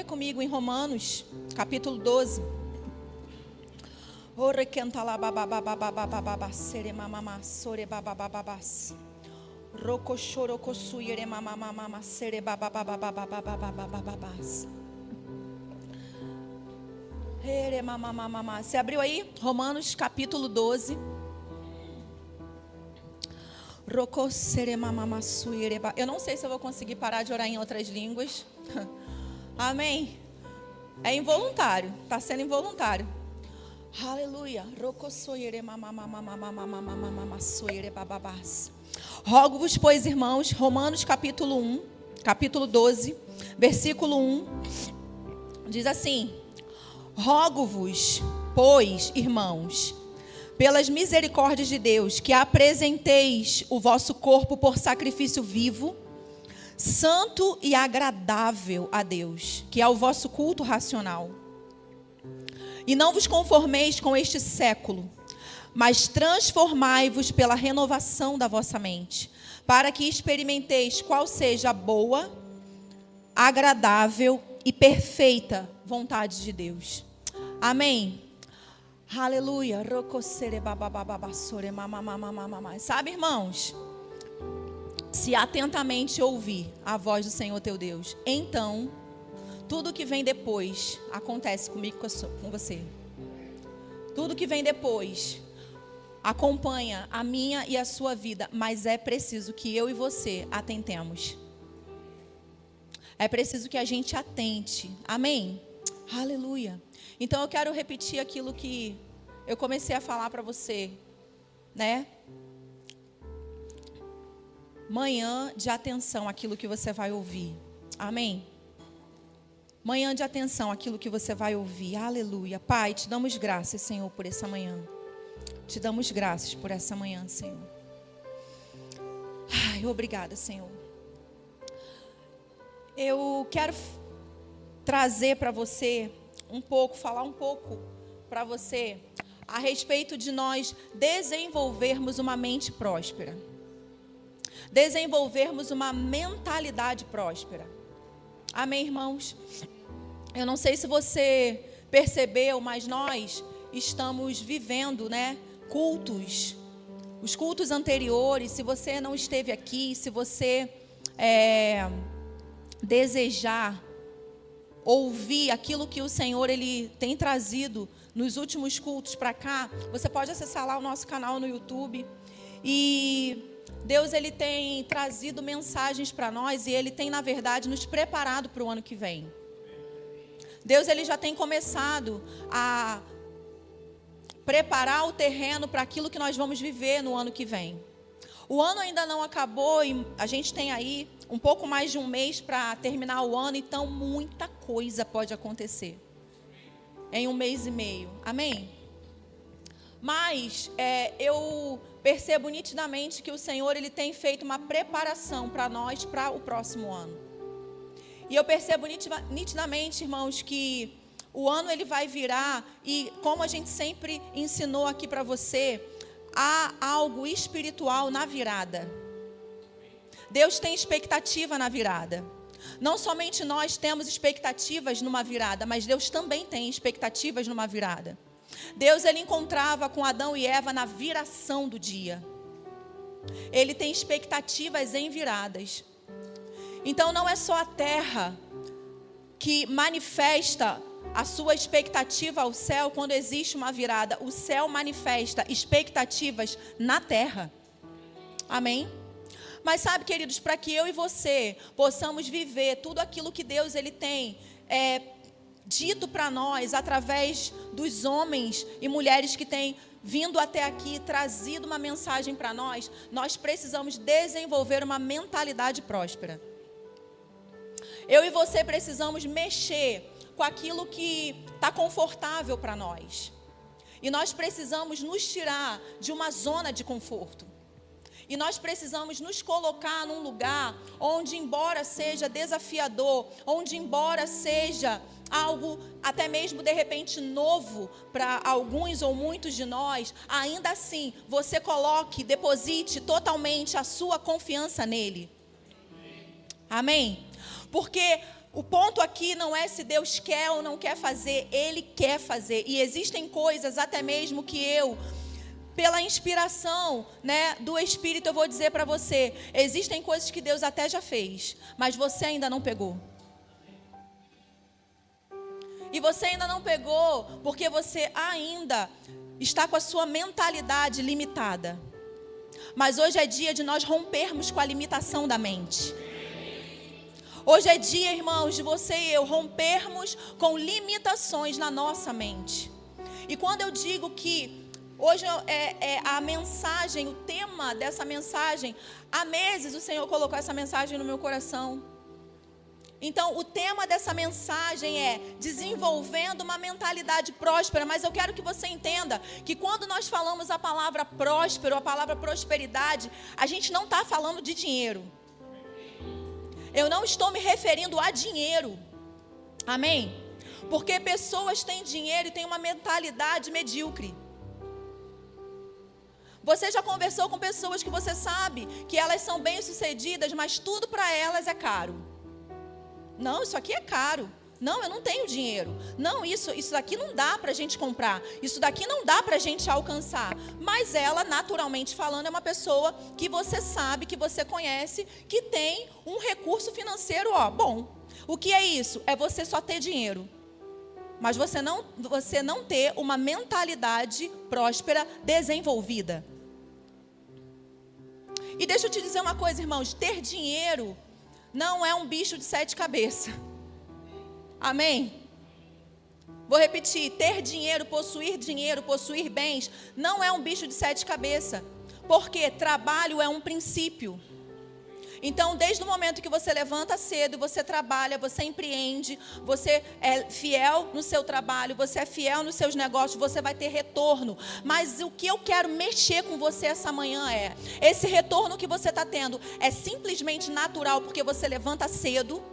Bíblia comigo em Romanos, capítulo 12. Você abriu aí? Romanos, capítulo 12. Eu não sei se eu vou conseguir parar de orar em outras línguas. Amém. É involuntário, está sendo involuntário. Aleluia. Rogo-vos, pois, irmãos, Romanos capítulo 1, capítulo 12, versículo 1, diz assim: rogo-vos, pois, irmãos, pelas misericórdias de Deus, que apresenteis o vosso corpo por sacrifício vivo, santo e agradável a Deus, que é o vosso culto racional. E não vos conformeis com este século, mas transformai-vos pela renovação da vossa mente, para que experimenteis qual seja a boa, agradável e perfeita vontade de Deus. Amém. Aleluia. Sabe, irmãos, se atentamente ouvir a voz do Senhor teu Deus, então tudo que vem depois acontece comigo, com você. Tudo que vem depois acompanha a minha e a sua vida, mas é preciso que eu e você atentemos. É preciso que a gente atente. Amém? Aleluia. Então eu quero repetir aquilo que eu comecei a falar para você, né? Manhã de atenção àquilo que você vai ouvir. Amém? Manhã de atenção àquilo que você vai ouvir. Aleluia. Pai, te damos graças, Senhor, por essa manhã. Te damos graças por essa manhã, Senhor. Ai, obrigada, Senhor. Eu quero trazer para você falar um pouco para você a respeito de nós desenvolvermos uma mente próspera. Desenvolvermos uma mentalidade próspera. Amém, irmãos? Eu não sei se você percebeu, mas nós estamos vivendo, né, cultos. Os cultos anteriores, se você não esteve aqui, se você desejar ouvir aquilo que o Senhor ele tem trazido nos últimos cultos para cá, você pode acessar lá o nosso canal no YouTube. E Deus ele tem trazido mensagens para nós e ele tem, na verdade, nos preparado para o ano que vem. Deus ele já tem começado a preparar o terreno para aquilo que nós vamos viver no ano que vem. O ano ainda não acabou e a gente tem aí um pouco mais de um mês para terminar o ano, então muita coisa pode acontecer em um mês e meio. Amém? Mas eu percebo nitidamente que o Senhor ele tem feito uma preparação para nós para o próximo ano. E eu percebo nitidamente, irmãos, que o ano ele vai virar e, como a gente sempre ensinou aqui para você, há algo espiritual na virada. Deus tem expectativa na virada. Não somente nós temos expectativas numa virada, mas Deus também tem expectativas numa virada. Deus ele encontrava com Adão e Eva na viração do dia. Ele tem expectativas em viradas. Então não é só a terra que manifesta a sua expectativa ao céu quando existe uma virada. O céu manifesta expectativas na terra. Amém? Mas sabe, queridos, para que eu e você possamos viver tudo aquilo que Deus ele tem dito para nós através dos homens e mulheres que têm vindo até aqui, trazido uma mensagem para nós, nós precisamos desenvolver uma mentalidade próspera. Eu e você precisamos mexer com aquilo que está confortável para nós. E nós precisamos nos tirar de uma zona de conforto. E nós precisamos nos colocar num lugar onde, embora seja desafiador, onde embora seja algo até mesmo de repente novo para alguns ou muitos de nós, ainda assim você coloque, deposite totalmente a sua confiança nele. Amém? Porque O ponto aqui não é se Deus quer ou não quer fazer, Ele quer fazer. E existem coisas até mesmo que eu, pela inspiração, né, do Espírito, eu vou dizer para você, existem coisas que Deus até já fez, mas você ainda não pegou. E você ainda não pegou porque você ainda está com a sua mentalidade limitada. Mas hoje é dia de nós rompermos com a limitação da mente. Hoje é dia, irmãos, de você e eu rompermos com limitações na nossa mente. E quando eu digo que hoje é a mensagem, o tema dessa mensagem, há meses o Senhor colocou essa mensagem no meu coração. Então, o tema dessa mensagem é desenvolvendo uma mentalidade próspera. Mas eu quero que você entenda que quando nós falamos a palavra próspero, a palavra prosperidade, a gente não está falando de dinheiro. Eu não estou me referindo a dinheiro. Amém? Porque pessoas têm dinheiro e têm uma mentalidade medíocre. Você já conversou com pessoas que você sabe que elas são bem-sucedidas, mas tudo para elas é caro. Não, isso aqui é caro. Não, eu não tenho dinheiro. Não, isso daqui não dá para a gente comprar. Isso daqui não dá para a gente alcançar. Mas ela, naturalmente falando, é uma pessoa que você sabe, que você conhece, que tem um recurso financeiro, bom. O que é isso? É você só ter dinheiro. Mas você não ter uma mentalidade próspera, desenvolvida. E deixa eu te dizer uma coisa, irmãos. Ter dinheiro não é um bicho de 7 cabeças. Amém? Vou repetir. Ter dinheiro, possuir bens, não é um bicho de 7 cabeças. Porque trabalho é um princípio. Então, desde o momento que você levanta cedo, você trabalha, você empreende, você é fiel no seu trabalho, você é fiel nos seus negócios, você vai ter retorno. Mas o que eu quero mexer com você essa manhã é, esse retorno que você está tendo é simplesmente natural porque você levanta cedo?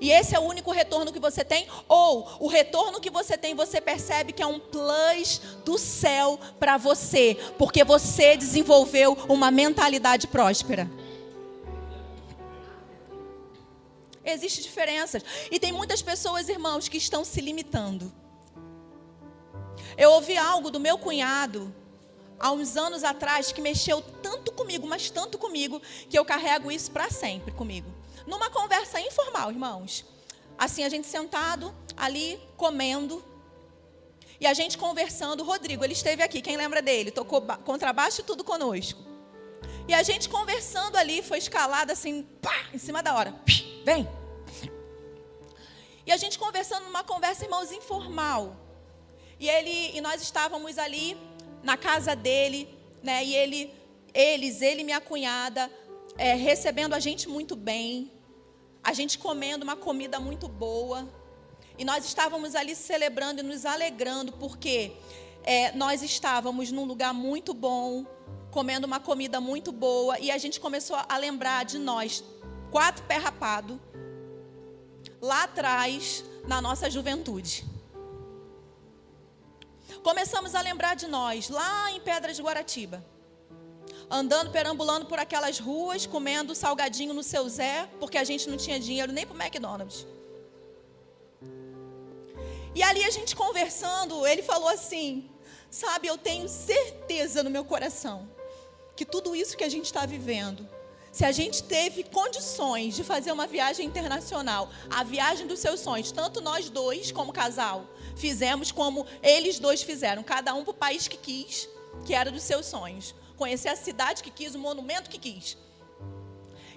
E esse é o único retorno que você tem? Ou o retorno que você tem, você percebe que é um plus do céu para você, porque você desenvolveu uma mentalidade próspera? Existem diferenças. E tem muitas pessoas, irmãos, que estão se limitando. Eu ouvi algo do meu cunhado há uns anos atrás que mexeu tanto comigo, mas tanto comigo, que eu carrego isso para sempre comigo. Numa conversa informal, irmãos. Assim, a gente sentado ali, comendo. E a gente conversando. Rodrigo, ele esteve aqui, quem lembra dele? Tocou contrabaixo e tudo conosco. E a gente conversando ali, foi escalado assim, pá, em cima da hora. Vem. E a gente conversando numa conversa, irmãos, informal. E nós estávamos ali na casa dele, né? E ele e minha cunhada, recebendo a gente muito bem. A gente comendo uma comida muito boa. E nós estávamos ali celebrando e nos alegrando, porque nós estávamos num lugar muito bom, comendo uma comida muito boa. E a gente começou a lembrar de nós, 4 pés rapados, lá atrás, na nossa juventude. Começamos a lembrar de nós, lá em Pedras de Guaratiba. Andando, perambulando por aquelas ruas, comendo salgadinho no Seu Zé, porque a gente não tinha dinheiro nem para o McDonald's. E ali a gente conversando, ele falou assim, sabe, eu tenho certeza no meu coração, que tudo isso que a gente está vivendo, se a gente teve condições de fazer uma viagem internacional, a viagem dos seus sonhos, tanto nós dois como casal, fizemos como eles dois fizeram, cada um para o país que quis, que era dos seus sonhos. Conhecer a cidade que quis, o monumento que quis.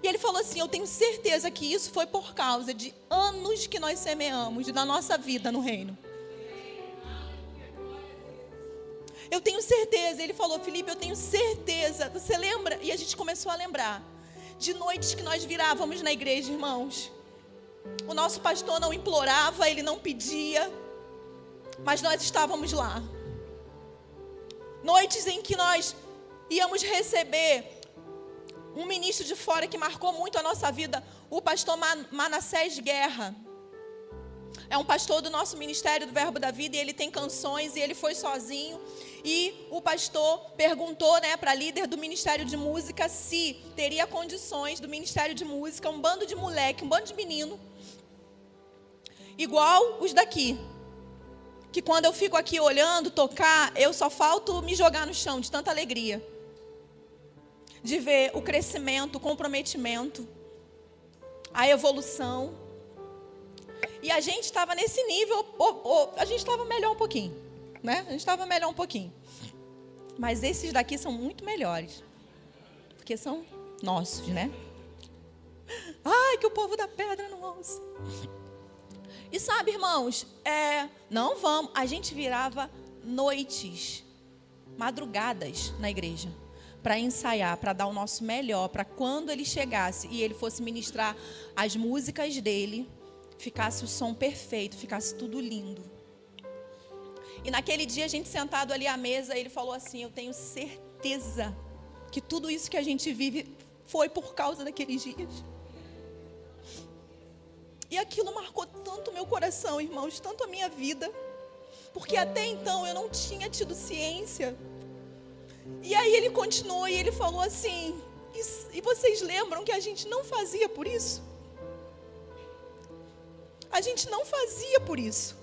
E ele falou assim, eu tenho certeza que isso foi por causa de anos que nós semeamos da nossa vida no reino. Eu tenho certeza. Ele falou, Felipe, eu tenho certeza. Você lembra? E a gente começou a lembrar de noites que nós virávamos na igreja, irmãos. O nosso pastor não implorava, ele não pedia, mas nós estávamos lá. Noites em que nós íamos receber um ministro de fora que marcou muito a nossa vida, o pastor Manassés Guerra. É um pastor do nosso ministério do Verbo da Vida, e ele tem canções, e ele foi sozinho. E o pastor perguntou, né, para a líder do Ministério de Música se teria condições do Ministério de Música, um bando de moleque, um bando de menino, igual os daqui. Que quando eu fico aqui olhando, tocar, eu só falto me jogar no chão de tanta alegria. De ver o crescimento, o comprometimento, a evolução. E a gente estava nesse nível, a gente estava melhor um pouquinho, né? A gente estava melhor um pouquinho. Mas esses daqui são muito melhores. Porque são nossos, né? Ai, que o povo da pedra não ouça. E sabe, irmãos, não vamos. A gente virava noites, madrugadas na igreja, para ensaiar, para dar o nosso melhor, para quando ele chegasse e ele fosse ministrar as músicas dele, ficasse o som perfeito, ficasse tudo lindo. E naquele dia, a gente sentado ali à mesa, ele falou assim: eu tenho certeza que tudo isso que a gente vive foi por causa daqueles dias. E aquilo marcou tanto o meu coração, irmãos, tanto a minha vida. Porque até então eu não tinha tido ciência. E aí ele continuou e ele falou assim: e vocês lembram que a gente não fazia por isso? A gente não fazia por isso.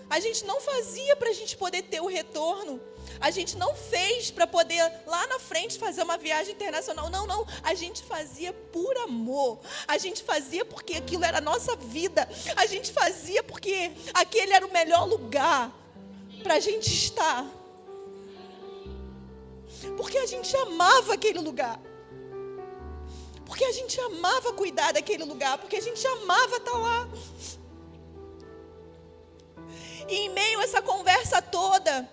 A gente não fazia para a gente poder ter o retorno. A gente não fez para poder lá na frente fazer uma viagem internacional. Não, não. A gente fazia por amor. A gente fazia porque aquilo era a nossa vida. A gente fazia porque aquele era o melhor lugar para a gente estar. Porque a gente amava aquele lugar. Porque a gente amava cuidar daquele lugar. Porque a gente amava estar lá. E em meio a essa conversa toda,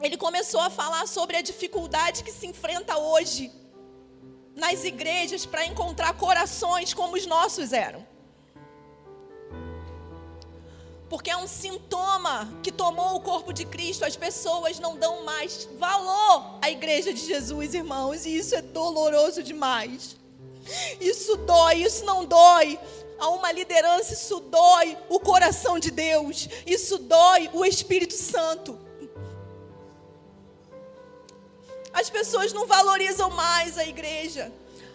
ele começou a falar sobre a dificuldade que se enfrenta hoje nas igrejas para encontrar corações como os nossos eram. Porque é um sintoma que tomou o corpo de Cristo. As pessoas não dão mais valor à igreja de Jesus, irmãos. E isso é doloroso demais. Isso dói, isso não dói a uma liderança, isso dói o coração de Deus. Isso dói o Espírito Santo. As pessoas não valorizam mais a igreja.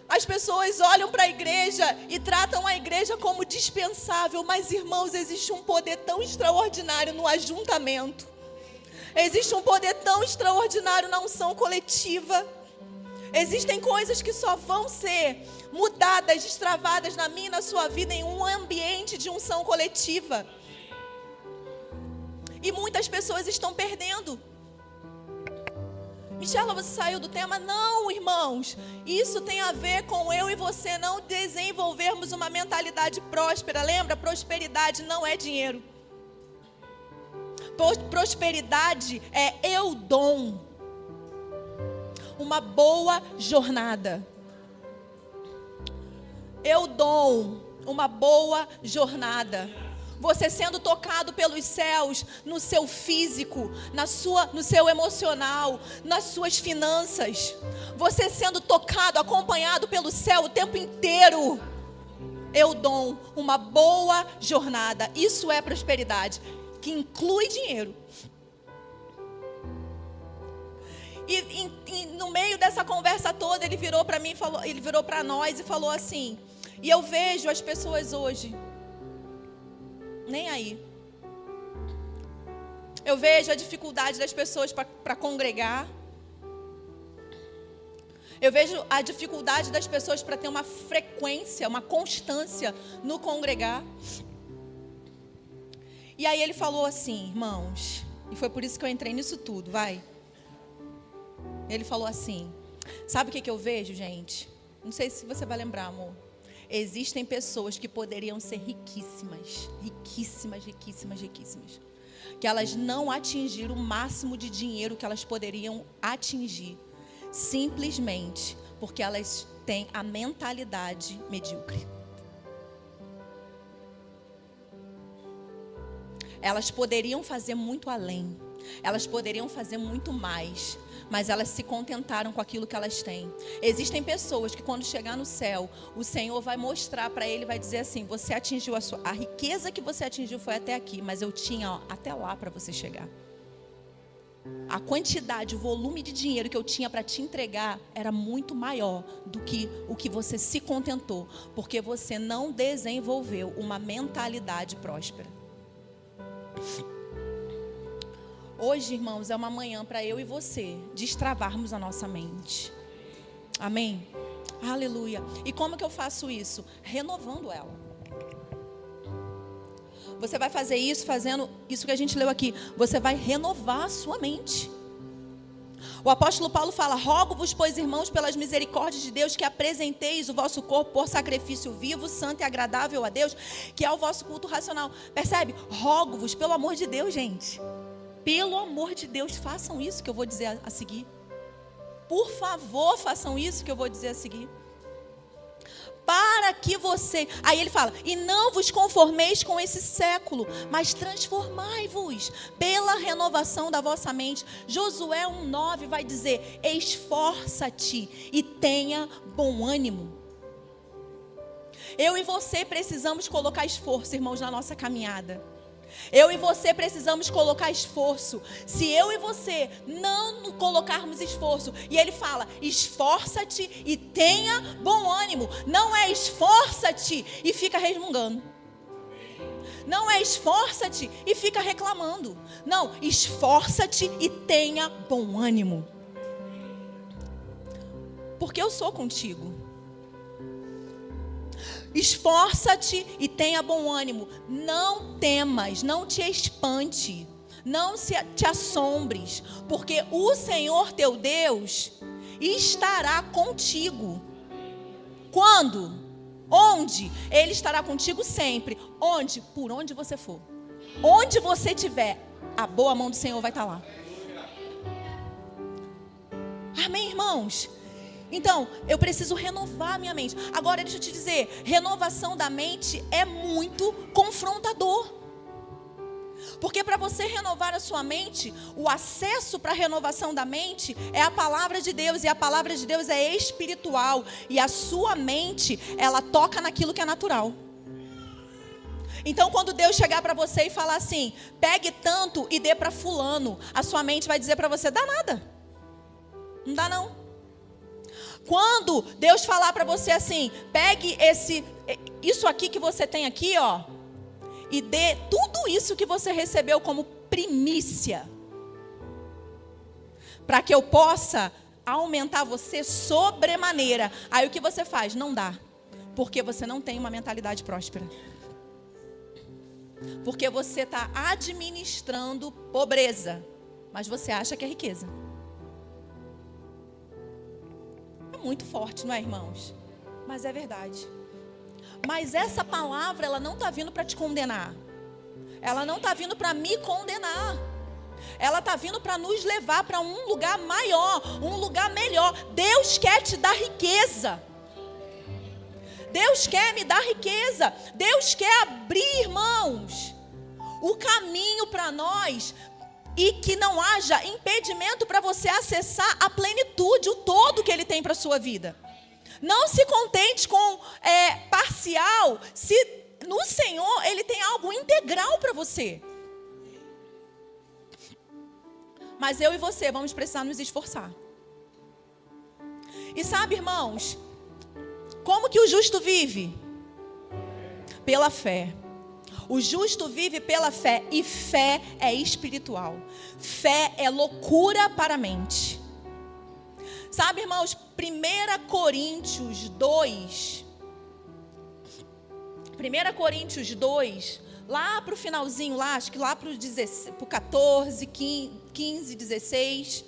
As pessoas olham para a igreja e tratam a igreja como dispensável. Mas, irmãos, existe um poder tão extraordinário no ajuntamento. Existe um poder tão extraordinário na unção coletiva. Existem coisas que só vão ser mudadas, destravadas na minha e na sua vida em um ambiente de unção coletiva. E muitas pessoas estão perdendo. Michela, você saiu do tema? Não, irmãos. Isso tem a ver com eu e você não desenvolvermos uma mentalidade próspera. Lembra? Prosperidade não é dinheiro. Prosperidade é eu dom. Uma boa jornada. Eu dom uma boa jornada. Você sendo tocado pelos céus, no seu físico, no seu emocional, nas suas finanças. Você sendo tocado, acompanhado pelo céu o tempo inteiro. Eu dou uma boa jornada. Isso é prosperidade, que inclui dinheiro. E no meio dessa conversa toda, ele virou para mim, ele virou para nós e falou assim: e eu vejo as pessoas hoje nem aí. Eu vejo a dificuldade das pessoas para congregar. Eu vejo a dificuldade das pessoas para ter uma frequência, uma constância no congregar. E aí ele falou assim, irmãos, e foi por isso que eu entrei nisso tudo, vai. Ele falou assim: sabe o que eu vejo, gente? Não sei se você vai lembrar, amor. Existem pessoas que poderiam ser riquíssimas, riquíssimas, riquíssimas, riquíssimas, que elas não atingiram o máximo de dinheiro que elas poderiam atingir, simplesmente porque elas têm a mentalidade medíocre. Elas poderiam fazer muito além, elas poderiam fazer muito mais, mas elas se contentaram com aquilo que elas têm. Existem pessoas que quando chegar no céu, o Senhor vai mostrar para ele, vai dizer assim: você atingiu a riqueza que você atingiu foi até aqui, mas eu tinha até lá para você chegar. a quantidade, o volume de dinheiro que eu tinha para te entregar era muito maior do que o que você se contentou, porque você não desenvolveu uma mentalidade próspera. Hoje, irmãos, é uma manhã para eu e você destravarmos a nossa mente. Amém? Aleluia. E como que eu faço isso? Renovando ela. Você vai fazer isso fazendo isso que a gente leu aqui. Você vai renovar a sua mente. O apóstolo Paulo fala: rogo-vos, pois, irmãos, pelas misericórdias de Deus, que apresenteis o vosso corpo por sacrifício vivo, santo e agradável a Deus, que é o vosso culto racional. Percebe? Rogo-vos, pelo amor de Deus, gente. Pelo amor de Deus, façam isso que eu vou dizer a seguir. Por favor, façam isso que eu vou dizer a seguir. Para que você... Aí ele fala: e não vos conformeis com esse século, mas transformai-vos pela renovação da vossa mente. Josué 1,9 vai dizer: esforça-te e tenha bom ânimo. Eu e você precisamos colocar esforço, irmãos, na nossa caminhada. Eu e você precisamos colocar esforço. Se eu e você não colocarmos esforço, e ele fala: esforça-te e tenha bom ânimo. Não é esforça-te e fica resmungando. Não é esforça-te e fica reclamando. Não, esforça-te e tenha bom ânimo. Porque eu sou contigo. Esforça-te e tenha bom ânimo. Não temas, não te espante, não te assombres, porque o Senhor teu Deus estará contigo. Quando? Onde? Ele estará contigo sempre. Onde? Por onde você for. Onde você estiver, a boa mão do Senhor vai estar lá. Amém, irmãos? Então, eu preciso renovar minha mente. Agora, deixa eu te dizer, renovação da mente é muito confrontador. Porque para você renovar a sua mente, o acesso para a renovação da mente é a palavra de Deus. E a palavra de Deus é espiritual. E a sua mente, ela toca naquilo que é natural. Então, quando Deus chegar para você e falar assim: pegue tanto e dê para fulano, a sua mente vai dizer para você: dá nada. Não dá não. Quando Deus falar para você assim: pegue isso aqui que você tem aqui, ó, e dê tudo isso que você recebeu como primícia, para que eu possa aumentar você sobremaneira. Aí o que você faz? Não dá. Porque você não tem uma mentalidade próspera. Porque você está administrando pobreza, mas você acha que é riqueza. Muito forte, não é, irmãos? Mas é verdade. Mas essa palavra, ela não está vindo para te condenar. Ela não está vindo para me condenar. Ela está vindo para nos levar para um lugar maior, um lugar melhor. Deus quer te dar riqueza. Deus quer me dar riqueza. Deus quer abrir, irmãos, o caminho para nós, e que não haja impedimento para você acessar a plenitude, o todo que Ele tem para a sua vida. Não se contente com parcial, se no Senhor Ele tem algo integral para você. Mas eu e você vamos precisar nos esforçar. E sabe, irmãos, como que o justo vive? Pela fé. O justo vive pela fé, e fé é espiritual. Fé é loucura para a mente. Sabe, irmãos, 1 Coríntios 2, lá para o finalzinho, lá, acho que lá para o 14, 15, 16,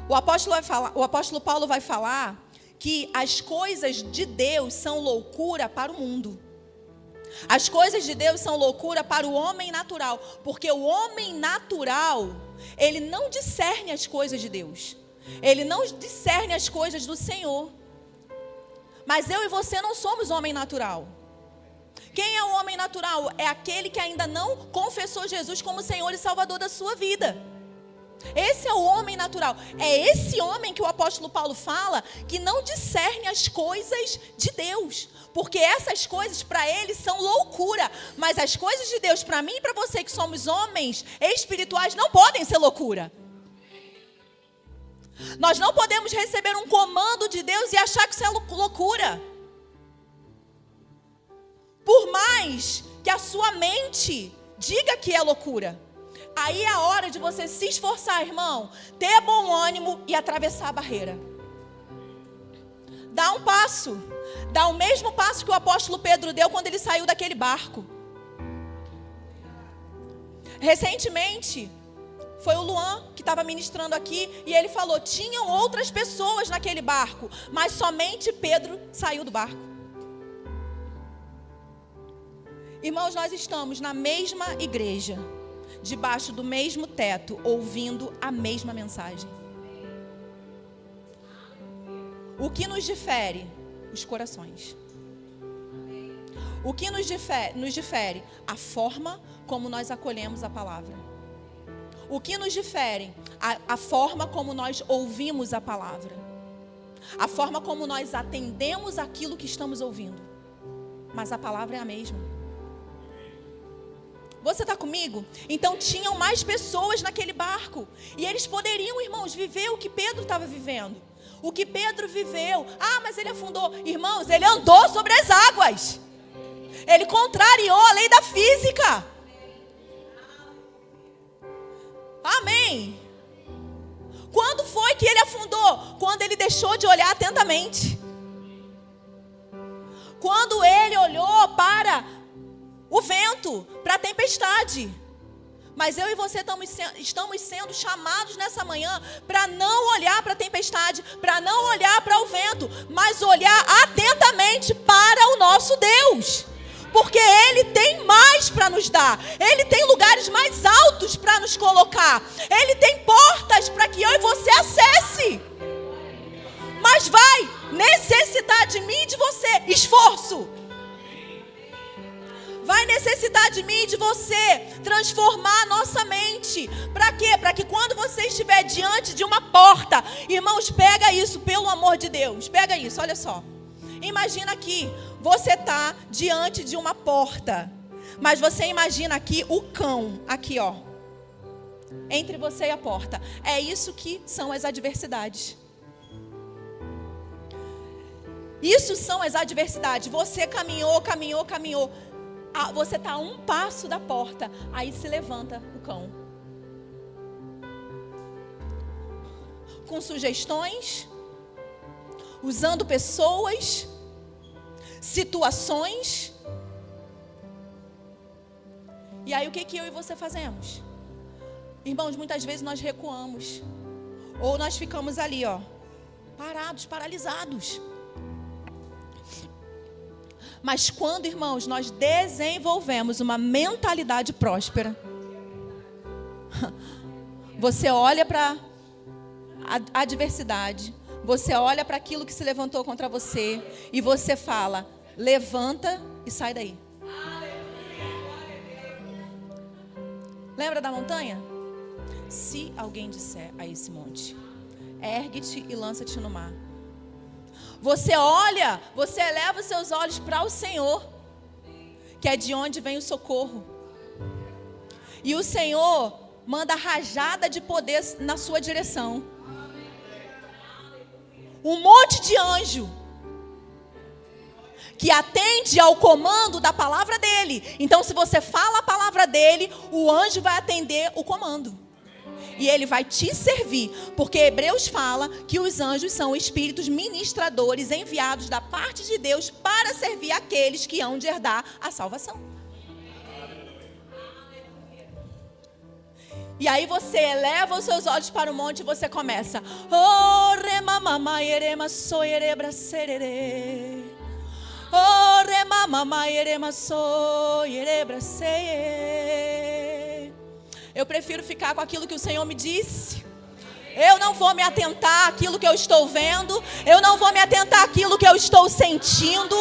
o apóstolo Paulo vai falar que as coisas de Deus são loucura para o mundo. As coisas de Deus são loucura para o homem natural, porque o homem natural, ele não discerne as coisas de Deus, ele não discerne as coisas do Senhor. Mas eu e você não somos homem natural. Quem é o homem natural? É aquele que ainda não confessou Jesus como Senhor e Salvador da sua vida. Esse é o homem natural. É esse homem que o apóstolo Paulo fala que não discerne as coisas de Deus. Porque essas coisas para ele são loucura. Mas as coisas de Deus para mim e para você que somos homens espirituais não podem ser loucura. Nós não podemos receber um comando de Deus e achar que isso é loucura. Por mais que a sua mente diga que é loucura. Aí é a hora de você se esforçar, irmão. Ter bom ânimo e atravessar a barreira. Dá um passo. Dá o mesmo passo que o apóstolo Pedro deu quando ele saiu daquele barco. Recentemente, foi o Luan que estava ministrando aqui. E ele falou, tinham outras pessoas naquele barco. Mas somente Pedro saiu do barco. Irmãos, nós estamos na mesma igreja. Debaixo do mesmo teto, ouvindo a mesma mensagem. O que nos difere? Os corações. O que nos difere? A forma como nós acolhemos a palavra. O que nos difere? A forma como nós ouvimos a palavra. A forma como nós atendemos aquilo que estamos ouvindo. Mas a palavra é a mesma. Você está comigo? Então tinham mais pessoas naquele barco. E eles poderiam, irmãos, viver o que Pedro estava vivendo. O que Pedro viveu. Ah, mas ele afundou. Irmãos, ele andou sobre as águas. Ele contrariou a lei da física. Amém. Quando foi que ele afundou? Quando ele deixou de olhar atentamente. Quando ele olhou para o vento, para a tempestade. Mas eu e você estamos sendo chamados nessa manhã para não olhar para a tempestade, para não olhar para o vento, mas olhar atentamente para o nosso Deus. Porque Ele tem mais para nos dar. Ele tem lugares mais altos para nos colocar. Ele tem portas para que eu e você acesse. Mas vai necessitar de mim e de você esforço. Vai necessitar de mim e de você transformar a nossa mente. Para quê? Para que quando você estiver diante de uma porta, irmãos, pega isso, pelo amor de Deus. Pega isso, olha só. Imagina aqui, você está diante de uma porta. Mas você imagina aqui o cão, aqui ó. Entre você e a porta. É isso que são as adversidades. Isso são as adversidades. Você caminhou. Você está a um passo da porta. Aí se levanta o cão. Com sugestões. Usando pessoas. Situações. E aí o que eu e você fazemos? Irmãos, muitas vezes nós recuamos. Ou nós ficamos ali, ó. Parados, paralisados. Mas quando, irmãos, nós desenvolvemos uma mentalidade próspera, você olha para a adversidade, você olha para aquilo que se levantou contra você e você fala, levanta e sai daí. Lembra da montanha? Se alguém disser a esse monte, ergue-te e lança-te no mar. Você olha, você eleva os seus olhos para o Senhor, que é de onde vem o socorro. E o Senhor manda rajada de poder na sua direção. Um monte de anjo que atende ao comando da palavra dele. Então, se você fala a palavra dele, o anjo vai atender o comando. E ele vai te servir, porque Hebreus fala que os anjos são espíritos ministradores enviados da parte de Deus para servir aqueles que hão de herdar a salvação. E aí você eleva os seus olhos para o monte e você começa. Oh, remamama erema soerebra serere. Oh, remamama erema soerebra serere. Eu prefiro ficar com aquilo que o Senhor me disse. Eu não vou me atentar àquilo que eu estou vendo. Eu não vou me atentar àquilo que eu estou sentindo.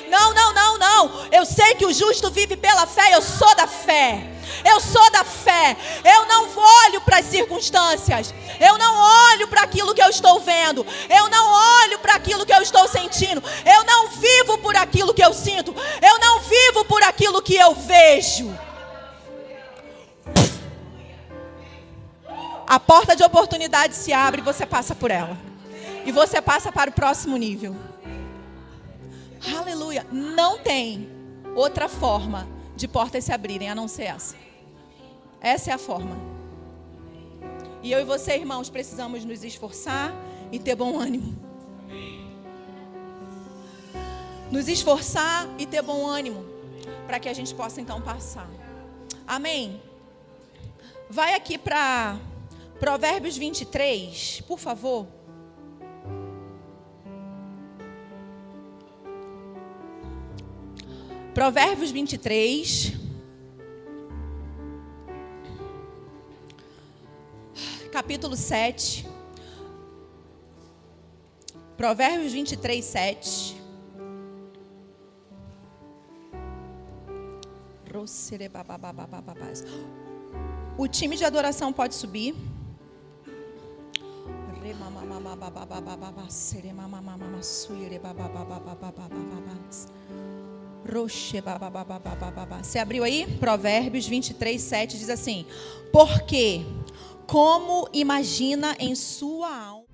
Não, não, não, não. Eu sei que o justo vive pela fé. Eu sou da fé. Eu sou da fé. Eu não olho para as circunstâncias. Eu não olho para aquilo que eu estou vendo. Eu não olho para aquilo que eu estou sentindo. Eu não vivo por aquilo que eu sinto. Eu não vivo por aquilo que eu vejo. A porta de oportunidade se abre e você passa por ela. E você passa para o próximo nível. Aleluia. Não tem outra forma de portas se abrirem a não ser essa. Essa é a forma. E eu e você, irmãos, precisamos nos esforçar e ter bom ânimo. Nos esforçar e ter bom ânimo, para que a gente possa então passar. Amém? Vai aqui para Provérbios 23, por favor. Provérbios 23. Capítulo 7. Provérbios 23, 7. O time de adoração pode subir. Você abriu aí? Provérbios 23, 7 diz assim: porque como imagina em sua alma